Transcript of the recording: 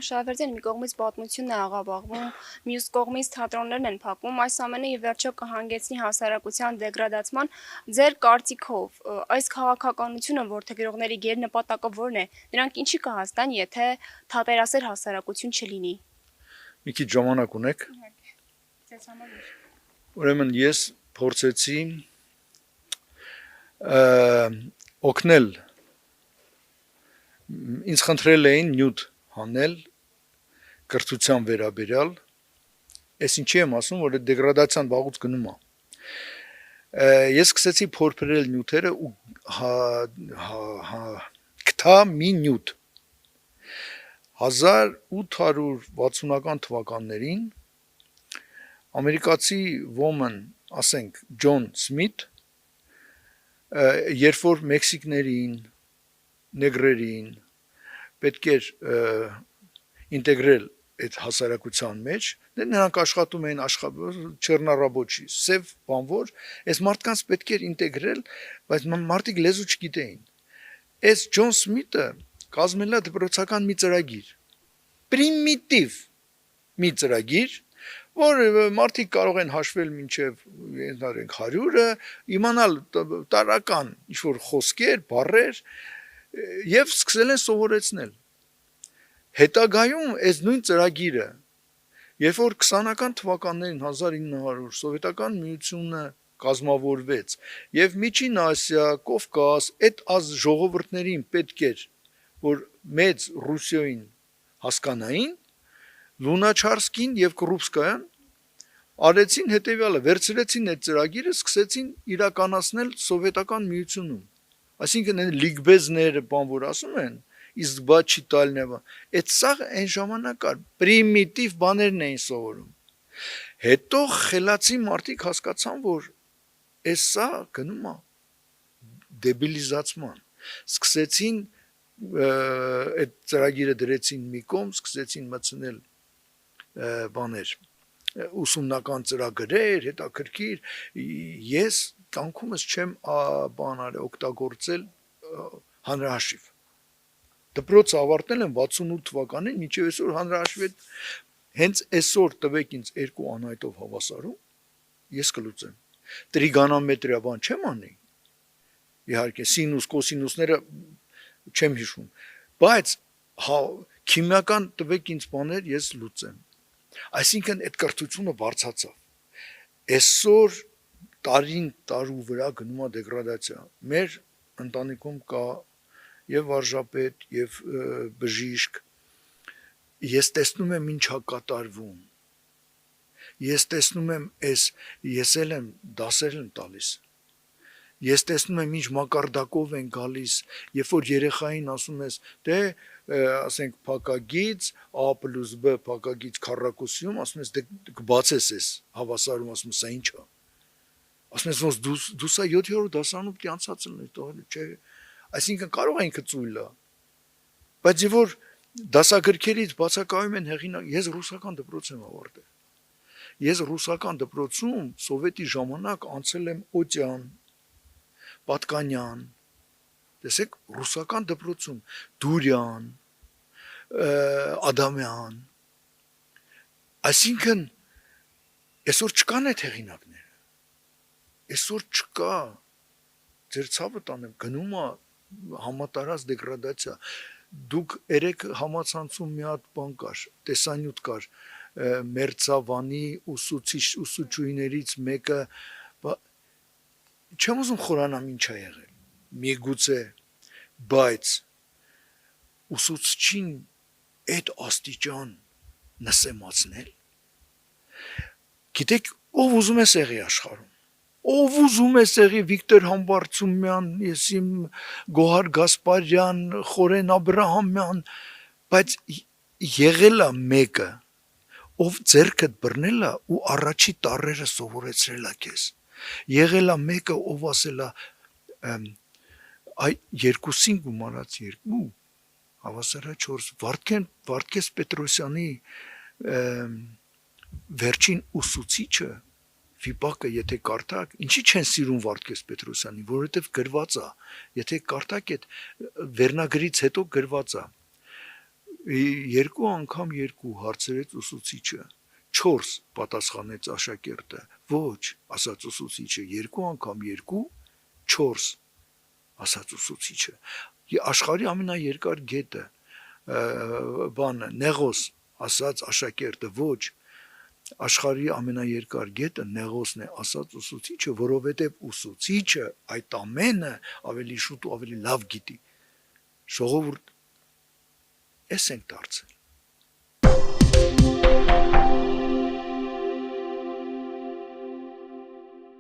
Շահվերդյան մի կողմից պատմությունն է աղավաղվում, մյուս կողմից թատրոններն են փակվում, այս ամենը ի վերջո կհանգեցնի հասարակության դեգրադացման։ Ձեր կարծիքով այս քաղաքականությունը որդեգրողների գերնպատակը ո՞րն է։ Նրանք ինչի կհասնեն, եթե թատերասեր հասարակություն չլինի։ Մի քիչ ժամանակ ունեք։ Ձեզ համար ինչ։ Ուրեմն ես փորձեցի օգնել, ինձ խնդրել էին նյութ հանել կրթության վերաբերյալ, ես ինչի եմ ասում, որ դեգրադացիան վաղուց գնում է։ Ես սկսեցի փորփրել նյութերը ու գտա մի նյութ 1860-ական թվականներին ամերիկացի woman, ասենք Ջոն Սմիթ, երբ որ մեքսիկներին, նեգրերին պետք էր ինտեգրել այդ հասարակության մեջ, նրանք աշխատում էին չեռնառաբոչի, սև բանվոր, այս մարդկանց պետք էր ինտեգրել, բայց մարդիկ լեզու չգիտեին։ Այս Ջոն Սմիթը կազմել է դպրոցական մի ծրագիր, պրիմիտիվ մի ծրագիր, որ մարդիկ կարող են հաշվել մինչև 100-ը, իմանալ տարական ինչ-որ խոսքեր, բառեր, և սկսել են սովորեցնել։ Հետագայում այս նույն ծրագիրը, երբ որ 20-ական թվականներին 1900 սովետական միությունը կազմավորվեց, և Միջին Ասիա, Կովկաս, այդ ժողովուրդներին պետք էր, որ մեծ Ռուսիոյին հասկանային, Լունաչարսկին և Կռուպսկայան արեցին հետևյալը, վերցրեցին այդ ծրագիրը, սկսեցին իրականացնել սովետական միությունում, այսինքն լիգբեզները, բան որ ասում են, իսկ բա չի տալն է, այդ սաղ այն ժամանակ կար, պրիմիտիվ բաներն էին սովորում, հետո խելացի մարդիկ հասկացան, որ այս սա գնում է դեբիլիզացման, սկսեցին այդ ծրագիրը դրեցին մի կողմ, սկսեցին մտցնել բաներ, ուսումնական ծրագրեր, հետաքրքիր, ես կյանքումս չեմ օգտագործել հանրահաշիվ։ Դպրոցը ավարտել եմ 68 թվականին, մինչև այսօր հանրահաշիվ հենց այսօր տվեք ինձ 2 անհայտով հավասարում, ես կլուծեմ։ Տրիգոնոմետրիա բան չեմ անի, իհարկե, սինուս, կոսինուսները չեմ հիշում, բայց քիմիական տվեք ինձ բաներ, ես լուծեմ։ Այսինքն այդ կրթությունը բարձրացավ։ Այսօր տարին տարու վրա գնում է դեգրադացիա։ Մեր ընտանիքում կա եւ վարժապետ, եւ բժիշկ։ Ես տեսնում եմ ինչա կատարվում։ Ես տեսնում եմ ես էլ եմ դասեր եմ տալիս։ Ես տեսնում եմ ինչ մակարդակով են գալիս, երբ որ երեխային ասում ես, դե ասենք փակագից A + B փակագից քառակուսիում, ասում ես դե կբացես ես հավասարում, ասում ես սա ինչ է։ Ասում ես ոնց դու սա 7-րդ դասարանում պիտի անցած լինես, տղա, չէ։ Այսինքն կարող է ինքը ծույլ է։ Բայց որ դասագրքերից բացակայում են հեղինակ, ես ռուսական դպրոց եմ ավարտել։ Ես ռուսական դպրոցում սովետի ժամանակ անցել եմ Օտյան, Պատկանյան, տեսեք, ռուսական դպրոցում Դուրյան, Ադամյան, այսինքն այսօր չկան այդ հեղինակները, այսօր չկա, ձեր ցավը տանեմ, գնում է համատարած դեգրադացիա, դուք երեք համացանցում մի հատ բան կար, տեսանյութ կար, Մերձավանի ուսուցչուհիներից մեկը, չեմ ուզում խորանամ ինչ է եղել, միգուցե, բայց ուսուցչին այդ աստիճան նսեմացնել, գիտեք, ով ուզում է սեղի աշխարհում, ով ուզում է սեղի Վիկտոր Համբարձումյան, եսիմ Գոհար Գասպարյան, Խորեն Աբրահամյան, բայց եղել է մեկը, ով ձեռքդ բռնել է ու առաջի տառերը սովորեցրել է քեզ, եղել է մեկը, ով ասել է երկուսին գումարած 2, հավասարա 4, Վարդգես Պետրոսյանի վերջին ուսուցիչը, վիպակը եթե կարդաք, ինչի չեն սիրում Վարդգես Պետրոսյանի, որովհետև գրված է, եթե կարդաք այդ վերնագրից հետո գրված է, Երկու անգամ երկու հարցրեց ուսուցիչը 4 պատասխանեց աշակերտը ոչ ասաց ուսուցիչը երկու անգամ երկու 4 ասաց ուսուցիչը աշխարհի ամենաերկար գետը բանը նեղոս ասաց աշակերտը ոչ աշխարհի ամենաերկար գետը նեղոսն է ասաց ուսուցիչը որովհետև ուսուցիչը այդ ամենը ավելի շուտ ու ավելի լավ գիտի ժողովուրդ էս ենք դարձել